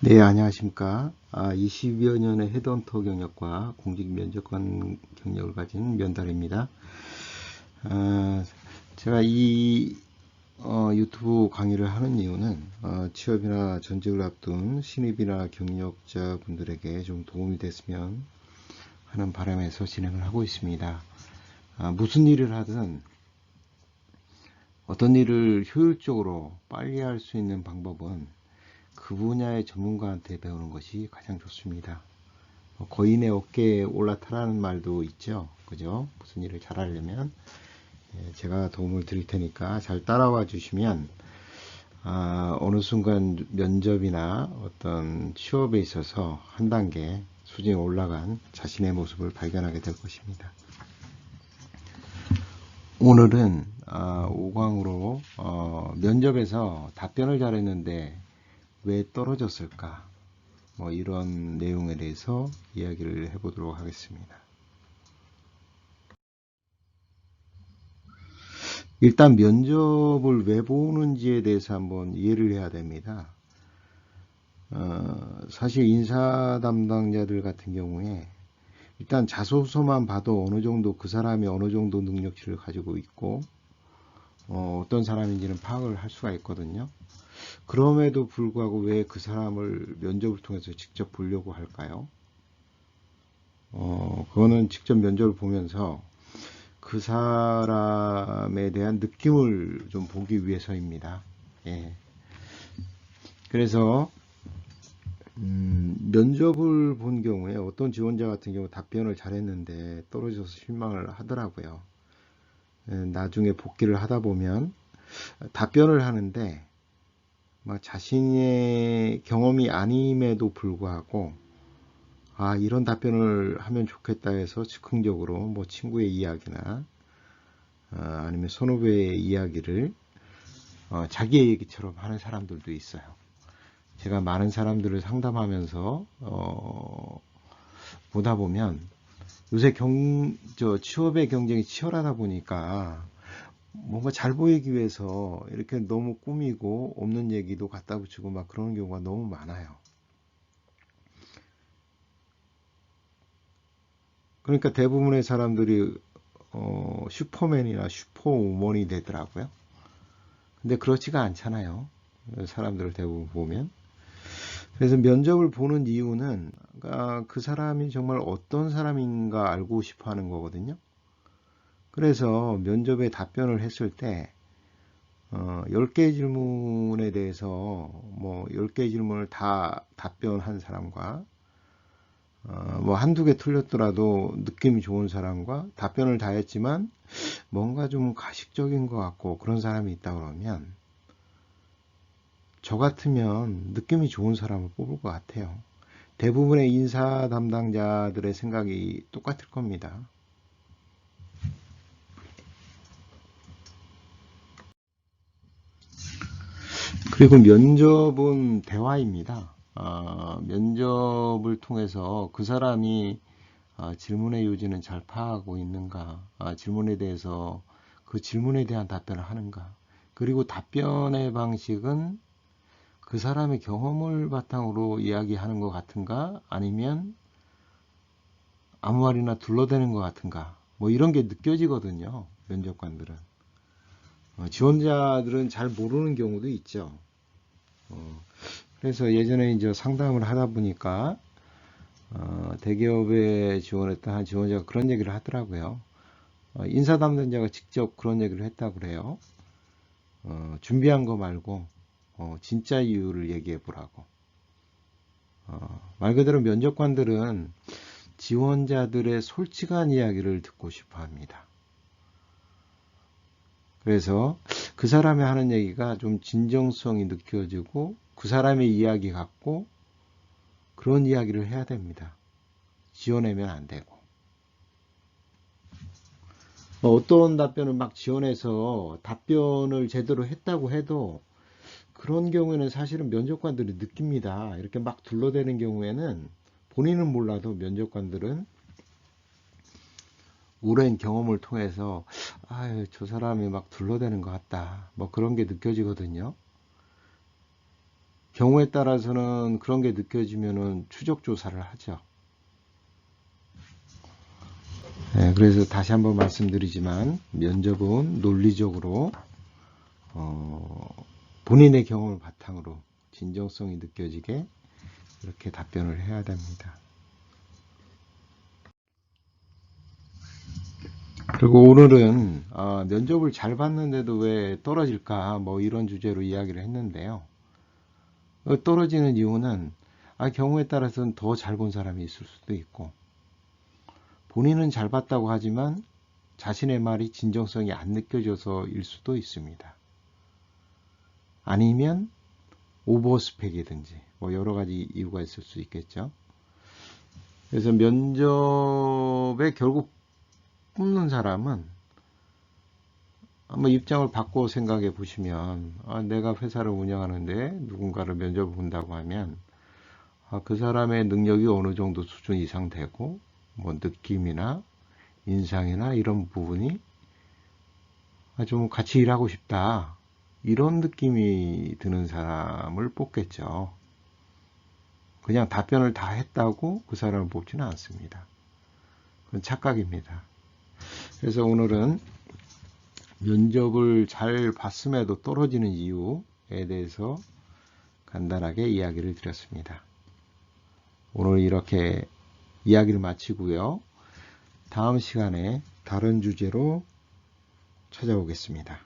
네, 안녕하십니까. 20여 년의 헤드헌터 경력과 공직 면접관 경력을 가진 면달입니다. 제가 이 유튜브 강의를 하는 이유는 취업이나 전직을 앞둔 신입이나 경력자 분들에게 좀 도움이 됐으면 하는 바람에서 진행을 하고 있습니다. 무슨 일을 하든 어떤 일을 효율적으로 빨리 할 수 있는 방법은 그 분야의 전문가한테 배우는 것이 가장 좋습니다. 거인의 어깨에 올라타라는 말도 있죠. 그죠? 무슨 일을 잘하려면 제가 도움을 드릴 테니까 잘 따라와 주시면 어느 순간 면접이나 어떤 취업에 있어서 한 단계 수준이 올라간 자신의 모습을 발견하게 될 것입니다. 오늘은 5강으로 면접에서 답변을 잘했는데 왜 떨어졌을까? 뭐 이런 내용에 대해서 이야기를 해보도록 하겠습니다. 일단 면접을 왜 보는지에 대해서 한번 이해를 해야 됩니다. 사실 인사 담당자들 같은 경우에 일단 자소서만 봐도 어느 정도 그 사람이 어느 정도 능력치를 가지고 있고 어떤 사람인지는 파악을 할 수가 있거든요. 그럼에도 불구하고 왜 그 사람을 면접을 통해서 직접 보려고 할까요? 그거는 직접 면접을 보면서 그 사람에 대한 느낌을 좀 보기 위해서입니다. 예. 그래서 면접을 본 경우에 어떤 지원자 같은 경우 답변을 잘했는데 떨어져서 실망을 하더라고요. 나중에 복귀를 하다 보면 답변을 하는데 자신의 경험이 아님에도 불구하고 이런 답변을 하면 좋겠다 해서 즉흥적으로 뭐 친구의 이야기나 아니면 선후배의 이야기를 자기의 얘기처럼 하는 사람들도 있어요. 제가 많은 사람들을 상담하면서 보다 보면 요새 취업의 경쟁이 치열하다 보니까 뭔가 잘 보이기 위해서 이렇게 너무 꾸미고 없는 얘기도 갖다 붙이고 막 그런 경우가 너무 많아요. 그러니까 대부분의 사람들이 슈퍼맨이나 슈퍼우먼이 되더라고요. 근데 그렇지가 않잖아요. 사람들을 대부분 보면. 그래서 면접을 보는 이유는 그 사람이 정말 어떤 사람인가 알고 싶어 하는 거거든요. 그래서 면접에 답변을 했을 때 10개 질문에 대해서 뭐 10개 질문을 다 답변한 사람과 뭐 한두 개 틀렸더라도 느낌이 좋은 사람과 답변을 다 했지만 뭔가 좀 가식적인 것 같고 그런 사람이 있다 그러면 저 같으면 느낌이 좋은 사람을 뽑을 것 같아요. 대부분의 인사 담당자들의 생각이 똑같을 겁니다. 그리고 면접은 대화입니다. 면접을 통해서 그 사람이 질문의 요지는 잘 파악하고 있는가, 질문에 대해서 그 질문에 대한 답변을 하는가, 그리고 답변의 방식은 그 사람의 경험을 바탕으로 이야기하는 것 같은가, 아니면 아무 말이나 둘러대는 것 같은가, 뭐 이런 게 느껴지거든요. 면접관들은. 지원자들은 잘 모르는 경우도 있죠. 그래서 예전에 이제 상담을 하다 보니까 대기업에 지원했던 한 지원자가 그런 얘기를 하더라고요. 인사 담당자가 직접 그런 얘기를 했다고 그래요. 준비한 거 말고 진짜 이유를 얘기해 보라고. 말 그대로 면접관들은 지원자들의 솔직한 이야기를 듣고 싶어 합니다. 그래서 그 사람이 하는 얘기가 좀 진정성이 느껴지고 그 사람의 이야기 같고 그런 이야기를 해야 됩니다. 지어내면 안 되고. 어떤 답변을 막 지원해서 답변을 제대로 했다고 해도 그런 경우에는 사실은 면접관들이 느낍니다. 이렇게 막 둘러대는 경우에는 본인은 몰라도 면접관들은 오랜 경험을 통해서 저 사람이 막 둘러대는 것 같다. 뭐 그런 게 느껴지거든요. 경우에 따라서는 그런 게 느껴지면은 추적 조사를 하죠. 네, 그래서 다시 한번 말씀드리지만 면접은 논리적으로 본인의 경험을 바탕으로 진정성이 느껴지게 이렇게 답변을 해야 됩니다. 그리고 오늘은 면접을 잘 봤는데도 왜 떨어질까 뭐 이런 주제로 이야기를 했는데요. 떨어지는 이유는 경우에 따라서는 더 잘 본 사람이 있을 수도 있고, 본인은 잘 봤다고 하지만 자신의 말이 진정성이 안 느껴져서일 수도 있습니다. 아니면 오버스펙이든지 뭐 여러 가지 이유가 있을 수 있겠죠. 그래서 면접에 결국 뽑는 사람은 한번 입장을 바꿔 생각해 보시면, 내가 회사를 운영하는데 누군가를 면접을 본다고 하면 그 사람의 능력이 어느 정도 수준 이상 되고 뭐 느낌이나 인상이나 이런 부분이 좀 같이 일하고 싶다, 이런 느낌이 드는 사람을 뽑겠죠. 그냥 답변을 다 했다고 그 사람을 뽑지는 않습니다. 그건 착각입니다. 그래서 오늘은 면접을 잘 봤음에도 떨어지는 이유에 대해서 간단하게 이야기를 드렸습니다. 오늘 이렇게 이야기를 마치고요. 다음 시간에 다른 주제로 찾아오겠습니다.